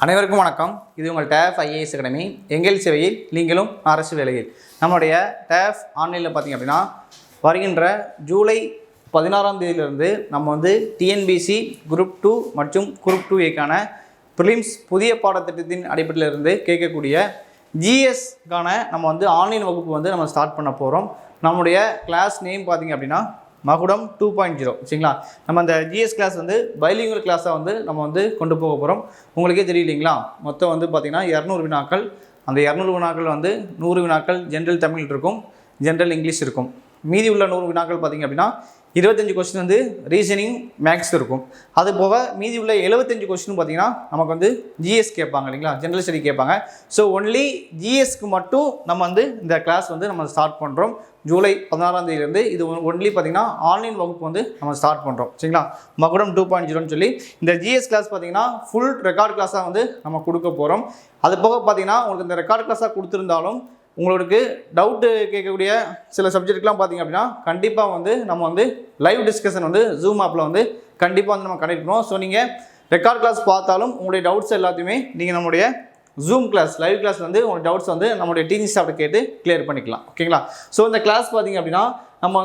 அனைவருக்கும் வணக்கம். இது உங்கள் டேஃப் ஐஏஎஸ் அகாடமி. எங்கள் சேவையில் நீங்களும் அரசு வேலையில். நம்மளுடைய டேஃப் ஆன்லைனில் பார்த்திங்க அப்படின்னா வருகின்ற ஜூலை 16ஆம் தேதியிலிருந்து நம்ம டிஎன்பிசி குரூப் 2 மற்றும் குரூப் 2ஏக்கான ப்ரிலிம்ஸ் புதிய பாடத்திட்டத்தின் அடிப்படையில் இருந்து கேட்கக்கூடிய ஜிஎஸ்க்கான நம்ம ஆன்லைன் வகுப்பு நம்ம ஸ்டார்ட் பண்ண போகிறோம். நம்முடைய கிளாஸ் நேம் பார்த்திங்க அப்படின்னா மகுடம் 2.0. சரிங்களா? நம்ம அந்த ஜிஎஸ் கிளாஸ் பைலிங்குவல் கிளாஸாக நம்ம கொண்டு போக போகிறோம். உங்களுக்கே தெரியலைங்களா, மொத்தம் பார்த்திங்கன்னா 200 வினாக்கள். அந்த 200 வினாக்கள் 100 வினாக்கள் ஜென்ரல் தமிழ் இருக்கும், ஜென்ரல் இங்கிலீஷ் இருக்கும். மீதி உள்ள 100 வினாக்கள் பார்த்திங்க அப்படின்னா 25 கொஸ்டின் ரீசனிங் மேக்ஸ் இருக்கும். அது போக மீதி உள்ள 75 கொஸ்டின் பார்த்திங்கன்னா நமக்கு ஜிஎஸ் கேட்பாங்க இல்லைங்களா, ஜென்ரல் ஸ்டடி கேட்பாங்க. ஸோ ஒன்லி ஜிஎஸ்க்கு மட்டும் நம்ம இந்த கிளாஸ் நம்ம ஸ்டார்ட் பண்ணுறோம். ஜூலை 16ஆம் தேதியிலேருந்து இது ஒன்லி பார்த்திங்கன்னா ஆன்லைன் வகுப்பு நம்ம ஸ்டார்ட் பண்ணுறோம். சரிங்களா? மகுடம் 2.0ன்னு சொல்லி இந்த ஜிஎஸ் கிளாஸ் பார்த்திங்கன்னா ஃபுல் ரெக்கார்ட் கிளாஸாக நம்ம கொடுக்க போகிறோம். அது போக பார்த்திங்கன்னா உங்களுக்கு இந்த ரெக்கார்ட் கிளாஸாக கொடுத்துருந்தாலும் உங்களுக்கு டவுட்டு கேட்கக்கூடிய சில சப்ஜெக்ட்லாம் பார்த்திங்க அப்படின்னா கண்டிப்பாக நம்ம லைவ் டிஸ்கஷன் ஜூம் ஆப்பில் கண்டிப்பாக நம்ம கனெக்ட் பண்ணுவோம். ஸோ நீங்கள் ரெக்கார்ட் கிளாஸ் பார்த்தாலும் உங்களுடைய டவுட்ஸ் எல்லாத்தையுமே நீங்கள் நம்முடைய ஜூம் கிளாஸ் லைவ் கிளாஸ் உங்கள் டவுட்ஸ் நம்மளுடைய டீச்சிங் ஸ்டாஃப்ட்ட கேட்டு கிளியர் பண்ணிக்கலாம். ஓகேங்களா? ஸோ இந்த கிளாஸ் பார்த்திங்க அப்படின்னா நம்ம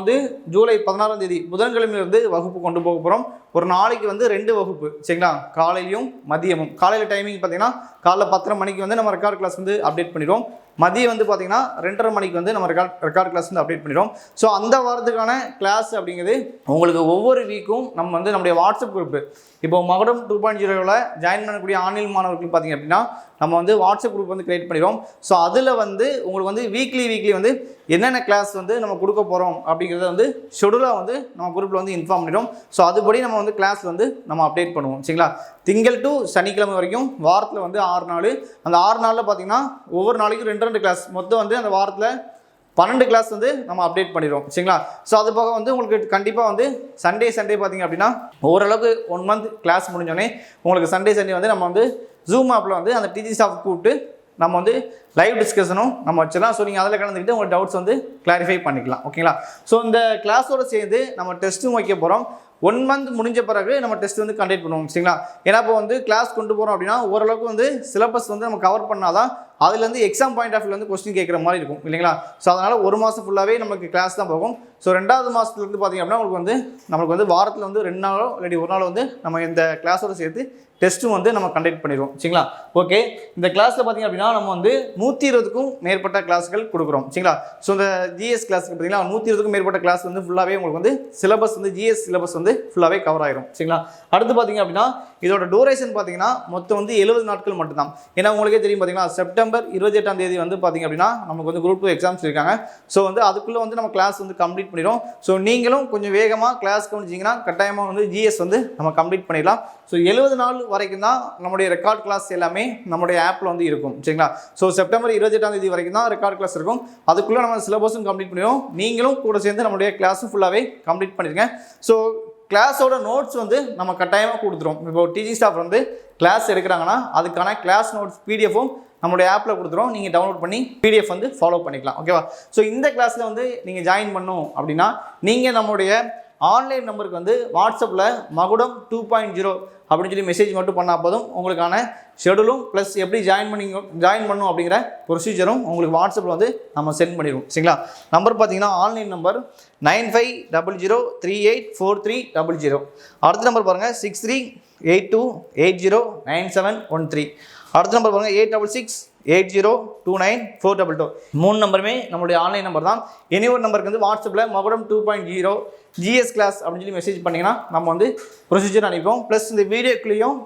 ஜூலை 16ஆம் தேதி புதன்கிழமையிலிருந்து வகுப்பு கொண்டு போக போகிறோம். ஒரு நாளைக்கு 2 வகுப்பு. சரிங்களா? காலையிலையும் மதியமும். காலையில் டைமிங் பார்த்திங்கன்னா காலைல 10:30 மணிக்கு நம்ம ரெக்கார்ட் கிளாஸ் அப்டேட் பண்ணிடுவோம். மதியம் பார்த்திங்கன்னா 2:30 மணிக்கு நம்ம ரெக்கார்ட் கிளாஸ் அப்டேட் பண்ணிடுவோம். ஸோ அந்த வாரத்துக்கான கிளாஸ் அப்படிங்கிறது உங்களுக்கு ஒவ்வொரு வீக்கும் நம்ம நம்முடைய வாட்ஸ்அப் குரூப்பு, இப்போ மகுடம் 2.0வில் ஜாயின் பண்ணக்கூடிய ஆன்லைன் மாணவர்கள் பார்த்திங்க அப்படின்னா நம்ம வாட்ஸ்அப் குரூப் கிரியேட் பண்ணிடுவோம். ஸோ அதில் உங்களுக்கு வீக்லி என்னென்ன கிளாஸ் நம்ம கொடுக்க போகிறோம் அப்படிங்கிறத ஷெடியூலாக நம்ம குரூப்பில் இன்ஃபார்ம் பண்ணிடுவோம். ஸோ அதுபடி நம்ம கிளாஸ் நம்ம அப்டேட் பண்ணுவோம். சரிங்களா? திங்கள் டு சனிக்கிழமை வரைக்கும் வாரத்தில் 6 நாள். அந்த 6 நாளில் பார்த்திங்கன்னா ஒவ்வொரு நாளைக்கும் 2 கிளாஸ், மொத்தம் அந்த வாரத்தில் 12 கிளாஸ் நம்ம அப்டேட் பண்ணிடுவோம். சரிங்களா? ஸோ அது போக உங்களுக்கு கண்டிப்பாக சண்டே பார்த்திங்க அப்படின்னா ஓரளவுக்கு 1 மந்த் கிளாஸ் முடிஞ்சோடனே உங்களுக்கு சண்டே நம்ம ஜூம் ஆப்பில் அந்த டீச்சிங் ஸ்டாஃப் கூப்பிட்டு நம்ம லைவ் டிஸ்கஷனும் நம்ம வச்சிடலாம். ஸோ நீங்கள் அதில் கலந்துக்கிட்டு உங்கள் டவுட்ஸ் கிளாரிஃபை பண்ணிக்கலாம். ஓகேங்களா? ஸோ இந்த கிளாஸோடு சேர்ந்து நம்ம டெஸ்ட்டும் வைக்க போகிறோம். 1 மந்த் முடிஞ்ச பிறகு நம்ம டெஸ்ட் கண்டக்ட் பண்ணுவோம். சரிங்களா? ஏன்னா இப்போ கிளாஸ் கொண்டு போகிறோம் அப்படின்னா ஓரளவுக்கு சிலபஸ் நம்ம கவர் பண்ணாதான் அதுலேருந்து exam point of view question கேட்குற மாதிரி இருக்கும் இல்லைங்களா? ஸோ அதனால் 1 மாதம் ஃபுல்லாகவே நமக்கு கிளாஸ் தான் போகும். ஸோ 2வது மாதத்துலேருந்து பார்த்திங்க அப்படின்னா உங்களுக்கு நம்மளுக்கு வாரத்தில் 2 நாளோ இல்லாட்டி 1 நாளோ நம்ம இந்த கிளாஸோடு சேர்த்து டெஸ்ட்டும் நம்ம கண்டக்ட் பண்ணிடுவோம். சரிங்களா? ஓகே. இந்த கிளாஸில் பார்த்திங்க அப்படின்னா நம்ம 120க்கும் மேற்பட்ட கிளாஸ்கள் கொடுக்குறோம். சரிங்களா? ஸோ இந்த ஜிஎஸ் கிளாஸுக்கு பார்த்திங்கன்னா 120க்கும் மேற்பட்ட கிளாஸ் ஃபுல்லாகவே உங்களுக்கு சிலபஸ் ஜிஎஸ் சிலபஸ் ஃபுல்லாகவே கவர் ஆயிரும். சரிங்களா? அடுத்து பார்த்திங்க அப்படின்னா இதோட டூரேஷன் பார்த்திங்கன்னா மொத்தம் 70 நாட்கள் மட்டும்தான். ஏன்னா உங்களுக்கே தெரியும் பார்த்திங்கன்னா செப்டம்பர் 28ஆம் தேதி பார்த்திங்க அப்படின்னா நமக்கு குரூப் 2 எக்ஸாம்ஸ் இருக்காங்க. ஸோ அதுக்குள்ளே நம்ம கிளாஸ் கம்ப்ளீட் பண்ணிடும். ஸோ நீங்களும் கொஞ்சம் வேகமாக கிளாஸ் கவனிச்சிங்கன்னா கட்டாயமாக ஜிஎஸ் நம்ம கம்ப்ளீட் பண்ணிடலாம். ஸோ 70 நாள் வரைக்கும் தான் நம்முடைய ரெக்கார்ட் கிளாஸ் எல்லாமே நம்முடைய ஆப்பில் இருக்கும். சரிங்களா? ஸோ செப்டம்பர் 28ஆம் தேதி வரைக்கும் தான் ரெக்கார்ட் கிளாஸ் இருக்கும். அதுக்குள்ளே நம்ம சிலபஸும் கம்ப்ளீட் பண்ணிடுவோம். நீங்களும் கூட சேர்ந்து நம்முடைய கிளாஸும் ஃபுல்லாகவே கம்ப்ளீட் பண்ணிடுங்க. ஸோ கிளாஸோட நோட்ஸ் நம்ம கட்டாயமாக கொடுத்துரும். இப்போ டீச்சிங் ஸ்டாஃப் கிளாஸ் எடுக்கிறாங்கன்னா அதுக்கான கிளாஸ் நோட்ஸ் பிடிஎஃப்பும் நம்மளுடைய ஆப்பில் கொடுத்துரும். நீங்கள் டவுன்லோட் பண்ணி பிடிஎஃப் ஃபாலோ பண்ணிக்கலாம். ஓகேவா? ஸோ இந்த கிளாஸில் நீங்கள் ஜாயின் பண்ணணும் அப்படின்னா நீங்கள் நம்மளுடைய ஆன்லைன் நம்பருக்கு வாட்ஸ்அப்பில் மகுடம் 2.0 அப்படின்னு சொல்லி மெசேஜ் மட்டும் பண்ணால் போதும். உங்களுக்கான ஷெடியூலும் ப்ளஸ் எப்படி ஜாயின் பண்ணணும் அப்படிங்கிற ப்ரொசீஜரும் உங்களுக்கு வாட்ஸ்அப்பில் நம்ம சென்ட் பண்ணிடுவோம். சரிங்களா? நம்பர் பார்த்தீங்கன்னா ஆன்லைன் நம்பர் 9500384300. அடுத்த நம்பர் பாருங்கள் 6382809713. அடுத்த நம்பர் பாருங்கள் 8668029422. 3 நம்பருமே நம்மளுடைய ஆன்லைன் நம்பர் தான். எனி ஒரு நம்பருக்கு வாட்ஸ்அப்பில் மகுடம் 2.0 ஜிஎஸ் கிளாஸ் அப்படின்னு சொல்லி மெசேஜ் பண்ணிங்கன்னா நம்ம ப்ரொசீஜர் அனுப்பிப்போம். ப்ளஸ் இந்த வீடியோக்குள்ளேயும்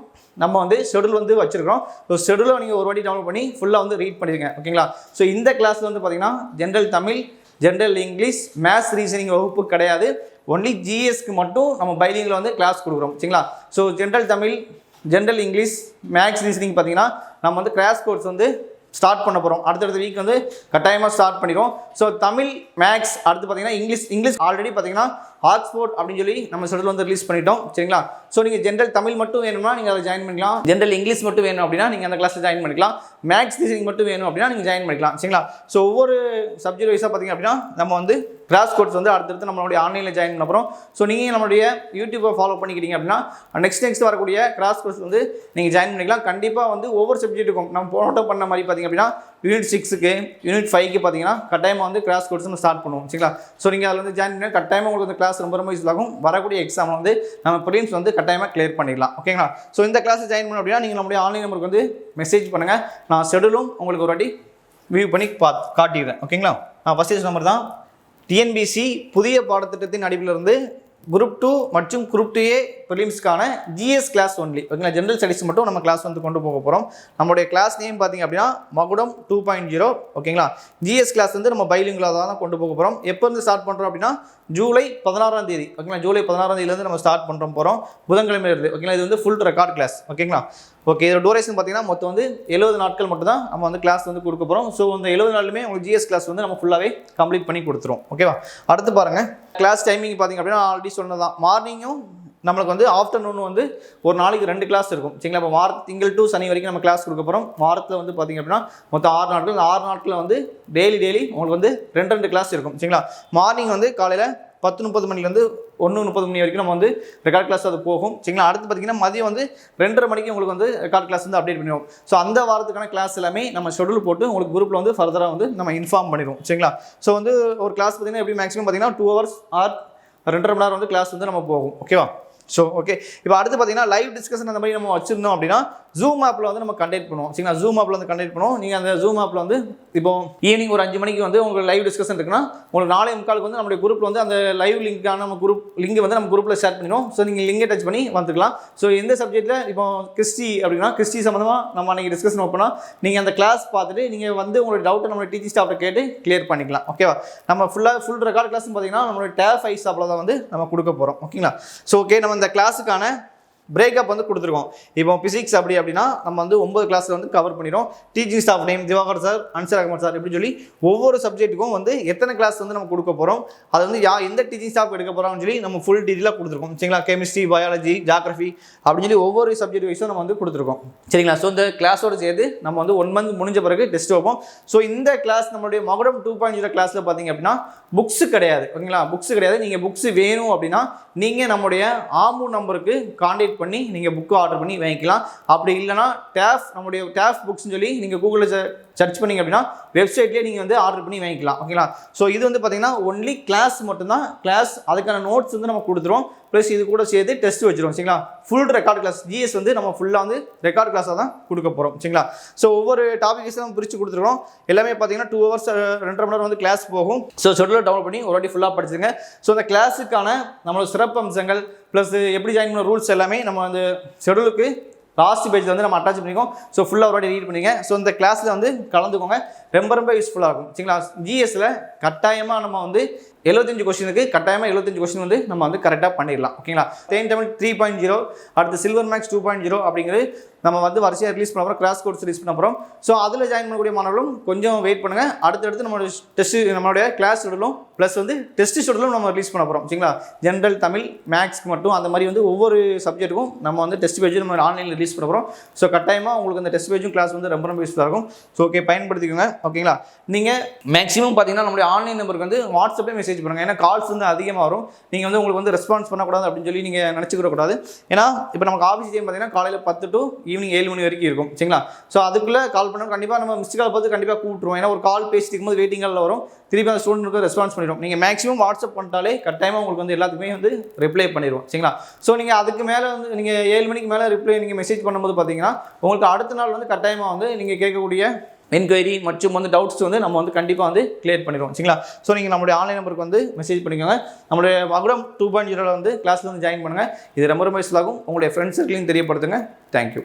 நம்ம ஷெடியூல் வச்சுருக்கோம். ஸோ ஷெடியூலை நீங்கள் ஒரு வாட்டி டவுன்லோட் பண்ணி ஃபுல்லாக ரீட் பண்ணிடுங்க. ஓகேங்களா? ஸோ இந்த கிளாஸில் பார்த்திங்கன்னா general Tamil, general English, maths, reasoning வகுப்பு கிடையாது. ஒன்லி ஜிஎஸ்க்கு மட்டும் நம்ம பைலிங்கில் கிளாஸ் கொடுக்குறோம். சரிங்களா? So general Tamil, general English, maths, reasoning பார்த்திங்கன்னா நம்ம கிராஷ் கோர்ஸ் ஸ்டார்ட் பண்ண போகிறோம். அடுத்தடுத்த வீக் கட்டாயமாக ஸ்டார்ட் பண்ணிடுவோம். ஸோ தமிழ், மேக்ஸ், அடுத்து பார்த்திங்கன்னா இங்கிலீஷ் ஆல்ரெடி பார்த்திங்கன்னா ஆக்ஸ்போர்ட் அப்படின்னு சொல்லி நம்ம ஷெடியூல் ரிலீஸ் பண்ணிட்டோம். சரிங்களா? ஸோ நீங்கள் ஜென்ரல் தமிழ் மட்டும் வேணும்னா நீங்கள் அதை ஜாயின் பண்ணிக்கலாம். ஜென்ரல் இங்கிலீஷ் மட்டும் வேணும் அப்படின்னா நீங்கள் அந்த கிளாஸில் ஜாயின் பண்ணிக்கலாம். மேக்ஸ், ரீசனிங் மட்டும் வேணும் அப்படின்னா நீங்கள் ஜாயின் பண்ணிக்கலாம். சரிங்களா? ஸோ ஒவ்வொரு சப்ஜெக்ட் வைஸாக பார்த்திங்க அப்படின்னா நம்ம கிளாஸ் கோர்ஸ் வந்து அடுத்தடுத்து நம்மளுடைய ஆன்லைனில் ஜாயின் பண்ண போகிறோம். ஸோ நீங்கள் நம்மளுடைய யூடியூப்பை ஃபாலோ பண்ணிக்கிட்டீங்க அப்படின்னா நெக்ஸ்ட் வரக்கூடிய கிளாஸ் கோர்ஸ் வந்து நீங்கள் ஜாயின் பண்ணிக்கலாம். கண்டிப்பாக வந்து ஒவ்வொரு சப்ஜெக்ட்டுக்கும் நம்ம போட்டோ பண்ண மாதிரி பார்த்திங்க அப்படின்னா யூனிட் 6க்கு யூனிட் 5க்கு பார்த்தீங்கன்னா கட்டாயமாக வந்து கிளாஸ் கோர்ஸ் நம்ம ஸ்டார்ட் பண்ணுவோம். சரிங்களா? ஸோ நீங்கள் அதில் வந்து ஜாயின் பண்ணி கட்டாயமாக உங்களுக்கு அந்த கிளாஸ் ரொம்ப ரொம்ப யூஸ்ஃபுல் ஆகும். வரக்கூடிய எக்ஸாம் வந்து நம்ம ப்ரிலிம்ஸ் வந்து கட்டாயமாக கிளியர் பண்ணிடலாம். ஓகேங்களா? ஸோ இந்த கிளாஸ் ஜாயின் பண்ணணும் அப்படின்னா நீங்கள் நம்மளுடைய ஆன்லைன் நம்பருக்கு வந்து மெசேஜ் பண்ணுங்கள். நான் ஷெடியூலும் உங்களுக்கு ஒரு வாட்டி வியூ பண்ணி காட்டிடுறேன். ஓகேங்களா? நான் ஃபஸ்ட் நம்பர் தான் டிஎன்பிசி புதிய பாடத்திட்டத்தின் அடிப்பிலிருந்து குரூப் 2 மற்றும் குரூப் 2A ப்ரிலிம்ஸ்க்கான ஜிஎஸ் கிளாஸ் ஒன்லி. ஓகேங்களா? ஜென்ரல் ஸ்டடீஸ் மட்டும் நம்ம கிளாஸ் வந்து கொண்டு போக போகிறோம். நம்மளுடைய கிளாஸ் நேம் பார்த்தீங்க அப்படின்னா மகுடம் 2.0. ஓகேங்களா? ஜிஎஸ் கிளாஸ் வந்து நம்ம பைலிங்குலாக தான் கொண்டு போக போகிறோம். எப்போ இருந்து ஸ்டார்ட் பண்ணுறோம் அப்படின்னா ஜூலை 16ஆம் தேதி. ஓகேங்களா? ஜூலை 16ஆம் தேதியிலேருந்து நம்ம ஸ்டார்ட் பண்ணுறோம் போகிறோம் புதன்கிழமை இருந்து. ஓகேங்களா? இது வந்து ஃபுல் ரெக்கார்ட் கிளாஸ். ஓகேங்களா? ஓகே, இதோட டூரேஷன் பார்த்தீங்கன்னா மொத்தம் வந்து 70 நாட்கள் மட்டும் தான் நம்ம வந்து கிளாஸ் வந்து கொடுக்க போகிறோம். ஸோ அந்த 70 நாளுமே உங்களுக்கு ஜிஎஸ் கிளாஸ் வந்து நம்ம ஃபுல்லாகவே கம்ப்ளீட் பண்ணி கொடுத்துரும். ஓகேவா? அடுத்து பாருங்கள், கிளாஸ் டைமிங் பார்த்தீங்க அப்படின்னா ஆல்ரெடி சொன்னதான். மார்னிங்கும் நம்மளுக்கு வந்து ஆஃப்டர்நூன் வந்து ஒரு நாளைக்கு 2 கிளாஸ் இருக்கும். சரிங்களா? இப்போ திங்கள் டு சனி வரைக்கும் நம்ம கிளாஸ் கொடுக்க போகிறோம். வாரத்தில் வந்து பார்த்திங்க அப்படின்னா மொத்தம் 6 நாட்கள். இந்த 6 நாட்களில் வந்து டெய்லி உங்களுக்கு வந்து 2 கிளாஸ் இருக்கும். சரிங்களா? மார்னிங் வந்து காலையில் 10:30 மணிலேருந்து 1:30 மணி வரைக்கும் நம்ம வந்து ரெக்கார்ட் கிளாஸ் அது போகும். சரிங்களா? அடுத்து பார்த்தீங்கன்னா மதியம் வந்து 2:30 மணிக்கு உங்களுக்கு வந்து ரெக்கார்ட் கிளாஸ் வந்து அப்டேட் பண்ணிடுவோம். ஸோ அந்த வாரத்துக்கான கிளாஸ் எல்லாமே நம்ம ஷெடியூல் போட்டு உங்களுக்கு குரூப்பில் வந்து ஃபர்தராக வந்து நம்ம இன்ஃபார்ம் பண்ணிடுவோம். சரிங்களா? ஸோ வந்து ஒரு கிளாஸ் பார்த்தீங்கன்னா எப்படி மேக்ஸிமம் பார்த்தீங்கன்னா 2 hours ஆர் 2.5 மணி நேரம் வந்து கிளாஸ் வந்து நம்ம போகும். ஓகேவா? ஸோ ஓகே, இப்போ அடுத்து பார்த்தீங்கன்னா லைவ் டிஸ்கஷன் அந்த மாதிரி நம்ம வச்சிருந்தோம் அப்படின்னா ஜூம் ஆப்பில் வந்து நம்ம கண்டக்ட் பண்ணுவோம். சரிங்களா? ஜூம் ஆப்பில் வந்து கண்டக்ட் பண்ணுவோம். நீங்கள் அந்த ஜூம் ஆப்பில் வந்து இப்போ ஈவினிங் ஒரு 5 மணிக்கு வந்து உங்களுக்கு லைவ் டிஸ்கஷன் இருக்குன்னா உங்களுக்கு 4:45 வந்து நம்மளுடைய குரூப்பில் வந்து அந்த லைவ் லிங்கான நம்ம லிங்க் வந்து நம்ம குரூப்பில் ஷேர் பண்ணிடுவோம். ஸோ நீங்கள் லிங்கை டச் பண்ணி வந்துக்கலாம். ஸோ எந்த சப்ஜெக்ட்டில் இப்போ கிறிஸ்டி அப்படின்னா கிறிஸ்டி சம்மந்தமாக நம்ம அன்றைக்கி டிஸ்கஷன் பண்ணால் நீங்கள் அந்த கிளாஸ் பார்த்துட்டு நீங்கள் வந்து உங்களோட டவுட்டை நம்மளோட டீச்சிங் ஸ்டாஃப்ட்ட கேட்டு கிளியர் பண்ணிக்கலாம். ஓகேவா? நம்ம ஃபுல் ரெக்கார்ட் கிளாஸ் பார்த்தீங்கன்னா நம்மளோட டேப் 5 ஸ்டாப்பில் தான் வந்து நம்ம கொடுக்க போகிறோம். ஓகேங்களா? ஸோ ஓகே, நம்ம இந்த கிளாஸுக்கான பிரேக்கப் வந்து கொடுத்துருக்கோம். இப்போ பிசிக்ஸ் அப்படின்னா நம்ம வந்து 9 கிளாஸில் வந்து கவர் பண்ணிடும். Teaching staff name Divakar sir, Ansar Ahamed sir இப்படி சொல்லி ஒவ்வொரு சப்ஜெக்ட்டுக்கும் வந்து எத்தனை கிளாஸ் வந்து நம்ம கொடுக்க போகிறோம், அது வந்து எந்த டீச்சிங் ஸ்டாஃப் எடுக்க போகிறோம்னு சொல்லி நம்ம ஃபுல் டீட்டெயிலாக கொடுத்துருக்கோம். சரிங்களா? கெமிஸ்ட்ரி, பயாலஜி, ஜியாகிரஃபி அப்படின்னு சொல்லி ஒவ்வொரு சப்ஜெக்ட் வைஸும் நம்ம வந்து கொடுத்துருக்கோம். சரிங்களா? ஸோ இந்த கிளாஸோடு சேர்த்து நம்ம வந்து 1 month முடிஞ்ச பிறகு டெஸ்ட் வைப்போம். ஸோ இந்த கிளாஸ் நம்மளுடைய மகுடம் 2.0 கிளாஸில் பார்த்தீங்க அப்படின்னா புக்ஸ் கிடையாது. ஓகேங்களா? புக்ஸ் கிடையாது. நீங்கள் புக்ஸ் வேணும் அப்படின்னா நீங்கள் நம்முடைய ஆம்பு நம்பருக்கு கான்டாக்ட் பண்ணி நீங்கள் புக்கு ஆர்டர் பண்ணி வாங்கிக்கலாம். அப்படி இல்லைனா நம்முடைய டேஃப் புக்ஸ்னு சொல்லி நீங்கள் கூகுளில் சர்ச் பண்ணிங்க அப்படின்னா வெப்சைட்லேயே நீங்கள் வந்து ஆர்டர் பண்ணி வாங்கிக்கலாம். ஓகேங்களா? ஸோ இது வந்து பார்த்தீங்கன்னா ஒன்லி கிளாஸ் மட்டும்தான். கிளாஸ் அதுக்கான நோட்ஸ் வந்து நம்ம கொடுத்துருவோம். ப்ளஸ் இது கூட சேர்த்து டெஸ்ட் வச்சுருவோம். சரிங்களா? ஃபுல் ரெக்கார்ட் கிளாஸ் ஜிஎஸ் வந்து நம்ம ஃபுல்லாக வந்து ரெக்கார்ட் கிளாஸாக தான் கொடுக்க போகிறோம். சரிங்களா? ஸோ ஒவ்வொரு டாபிக்ஸும் நம்ம பிரித்து கொடுத்துருவோம். எல்லாமே பார்த்தீங்கன்னா 2 hours 2.5 மணி நேரம் வந்து கிளாஸ் போகும். ஸோ ஷெடியூலை டவுன்லோட் பண்ணி ஒரு வாட்டி ஃபுல்லாக படிச்சுங்க. ஸோ அந்த கிளாஸுக்கான நம்மளோட சிறப்பு அம்சங்கள் ப்ளஸ் எப்படி ஜாயின் பண்ண ரூல்ஸ் எல்லாமே நம்ம அந்த ஷெடியூலுக்கு லாஸ்ட் பேஜில் வந்து நம்ம அட்டாச் பண்ணிக்கோம். ஸோ ஃபுல்லாக ஒரு வாட்டி ரீட் பண்ணிங்க. ஸோ இந்த கிளாஸில் வந்து கலந்துக்கோங்க. ரொம்ப யூஸ்ஃபுல்லாக இருக்கும். சரிங்களா? ஜிஎஸ்ல கட்டாயமாக நம்ம வந்து 75 கொஸ்டினுக்கு கட்டாயமாக 75 கொஸ்டின் வந்து நம்ம வந்து கரெக்டாக பண்ணிடலாம். ஓகேங்களா? தேன் தமிழ் 3.0 அடுத்து சில்வர் மேக்ஸ் 2.0 அப்படிங்கிறது நம்ம வந்து வரிசையாக ரிலீஸ் பண்ண போகிறோம். கிராஸ் கோர்ஸ் ரிலீஸ் பண்ண போகிறோம். ஸோ அதில் ஜாயின் பண்ணக்கூடிய மாணவர்களும் கொஞ்சம் வெயிட் பண்ணுங்கள். அடுத்தடுத்து நம்மளுடைய கிளாஸ் ஷெடியூலும் ப்ளஸ் வந்து டெஸ்ட் ஷெடியூலும் நம்ம ரிலீஸ் பண்ண போகிறோம். சரிங்களா? ஜென்ரல், தமிழ், மேக்ஸ்க்கு மட்டும் அந்த மாதிரி வந்து ஒவ்வொரு சப்ஜெக்ட்டுக்கும் நம்ம வந்து டெஸ்ட் பேஜும் நம்ம ஆன்லைனில் ரிலீஸ் பண்ண போகிறோம். ஸோ கட்டாயமாக உங்களுக்கு அந்த டெஸ்ட் பேஜும் கிளாஸ் வந்து ரொம்ப யூஸ்ஃபுல்லாக இருக்கும். ஸோ ஓகே, பயன்படுத்திக்கோங்க. ஓகேங்களா? நீங்கள் மேக்ஸிமம் பார்த்தீங்கன்னா நம்மளுடைய ஆன்லைன் நம்பருக்கு வந்து வாட்ஸ்அப்லேயே மெசேஜ் பண்ணுங்கள். ஏன்னா கால்ஸ் வந்து அதிகமாக வரும். நீங்கள் வந்து உங்களுக்கு வந்து ரெஸ்பான்ஸ் பண்ணக்கூடாது அப்படின்னு சொல்லி நீங்கள் நினச்சிக்கூடாது. ஏன்னா இப்போ நமக்கு ஆஃபீஸ் டைம் பார்த்தீங்கன்னா காலையில் 10 to ஈவினிங் 7 மணி வரைக்கும் இருக்கும். சரிங்களா? ஸோ அதுக்குள்ளே கால் பண்ணணும். கண்டிப்பாக நம்ம மிஸ்ட் கால் பார்த்து கண்டிப்பாக கூப்பிட்டுருவோம். ஏன்னா ஒரு கால் பேசிட்டு இருக்கும்போது வெயிட்டிங் காலில் வரும். திருப்பி அந்த ஸ்டூடெண்ட்டுக்கு ரெஸ்பான்ஸ் பண்ணிடுவோம். நீங்கள் மேக்ஸிமம் வாட்ஸ்அப் பண்ணிட்டாலே கட்டாயமாக உங்களுக்கு வந்து எல்லாத்துக்குமே வந்து ரிப்ளை பண்ணிடுவோம். சரிங்களா? ஸோ நீங்கள் அதுக்கு மேலே வந்து நீங்கள் 7 மணிக்கு மேலே ரிப்ளை நீங்கள் மெசேஜ் பண்ணும்போது பார்த்தீங்கன்னா உங்களுக்கு அடுத்த நாள் வந்து கட்டாயமாக வந்து நீங்கள் கேட்கக்கூடிய என்கொயரி மற்றும் வந்து டவுட்ஸ் வந்து நம்ம வந்து கண்டிப்பாக வந்து கிளியர் பண்ணிடுவோம். சரிங்களா? ஸோ நீங்கள் நம்மளுடைய ஆன்லைன் நம்பருக்கு வந்து மெசேஜ் பண்ணிக்கோங்க. நம்மளுடைய மகுடம் 2.0 வந்து கிளாஸில் வந்து ஜாயின் பண்ணுங்கள். இது ரொம்ப யூஸ்ஃபுல்லாகும். உங்களுடைய ஃப்ரெண்ட்ஸ் சர்க்கிளையும் தெரியப்படுத்துங்க. தேங்க்யூ.